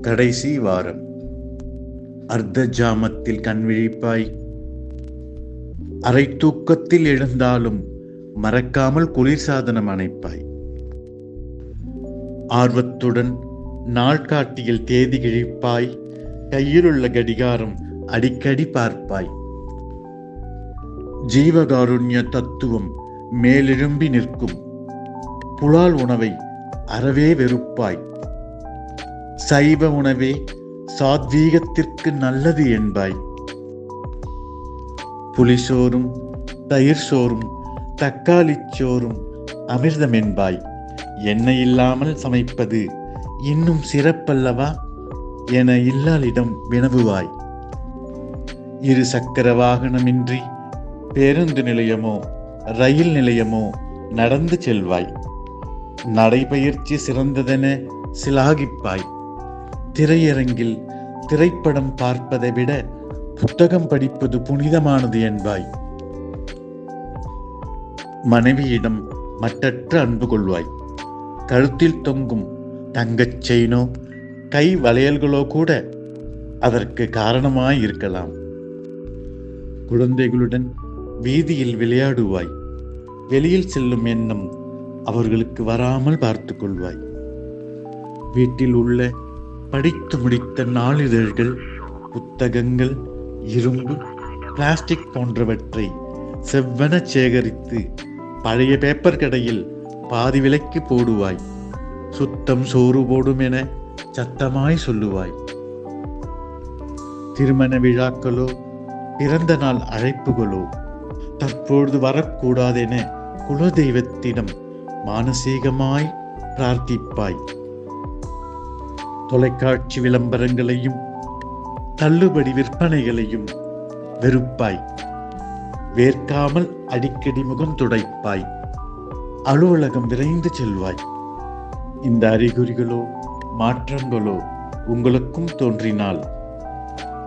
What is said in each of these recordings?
கடைசி வாரம். அர்த்த ஜாமத்தில் கண்விழிப்பாய். அரை தூக்கத்தில் எழுந்தாலும் மறக்காமல் குளிர்சாதனம் அணைப்பாய். ஆர்வத்துடன் நாள்காட்டியில் தேதி கிழிப்பாய். கையிலுள்ள கடிகாரம் அடிக்கடி பார்ப்பாய். ஜீவகாருண்ய தத்துவம் மேலெழும்பி நிற்கும். புலால் உணவை அறவே வெறுப்பாய். சைவ உணவே சாத்வீகத்திற்கு நல்லது என்பாய். புலிசோறும் தயிர் சோறும் தக்காளி சோறும் அமிர்தம் என்பாய். எண்ணெய் இல்லாமல் சமைப்பது இன்னும் சிறப்பல்லவா என இல்லாளிடம் வினவுவாய். இரு சக்கர வாகனமின்றி பேருந்து நிலையமோ ரயில் நிலையமோ நடந்து செல்வாய். நடைபயிற்சி சிறந்ததென சிலாகிப்பாய். திரையரங்கில் திரைப்படம் பார்ப்பதை விட புத்தகம் படிப்பது புனிதமானது என்பாய். மனைவியிடம் மற்றற்ற அன்பு கொள்வாய். கழுத்தில் தொங்கும் தங்கச் செயினோ கை வளையல்களோ கூட அதற்கு காரணமாய் இருக்கலாம். குழந்தைகளுடன் வீதியில் விளையாடுவாய். வெளியில் செல்லும் எண்ணம் அவர்களுக்கு வராமல் பார்த்து கொள்வாய். வீட்டில் உள்ள படித்து முடித்த நாளிதழ்கள், புத்தகங்கள், இரும்பு, பிளாஸ்டிக் போன்றவற்றை செவ்வன சேகரித்து பழைய பேப்பர் கடையில் பாதி விலைக்கு போடுவாய். சுத்தம் சோறு போடும் என சத்தமாய் சொல்லுவாய். திருமண விழாக்களோ பிறந்த நாள் அழைப்புகளோ தற்பொழுது வரக்கூடாதென குலதெய்வத்திடம் மானசீகமாய் பிரார்த்திப்பாய். தொலைக்காட்சி விளம்பரங்களையும் தள்ளுபடி விற்பனைகளையும் வெறுப்பாய். வேர்க்காமல் அடிக்கடி முகம் துடைப்பாய். அலுவலகம் விரைந்து செல்வாய். இந்த அறிகுறிகளோ மாற்றங்களோ உங்களுக்கும் தோன்றினால்,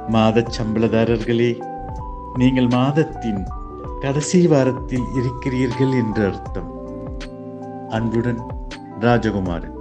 மாத சம்பளதாரர்களே, நீங்கள் மாதத்தின் கடைசி வாரத்தில் இருக்கிறீர்கள் என்று அர்த்தம். அன்புடன், ராஜகுமாரன்.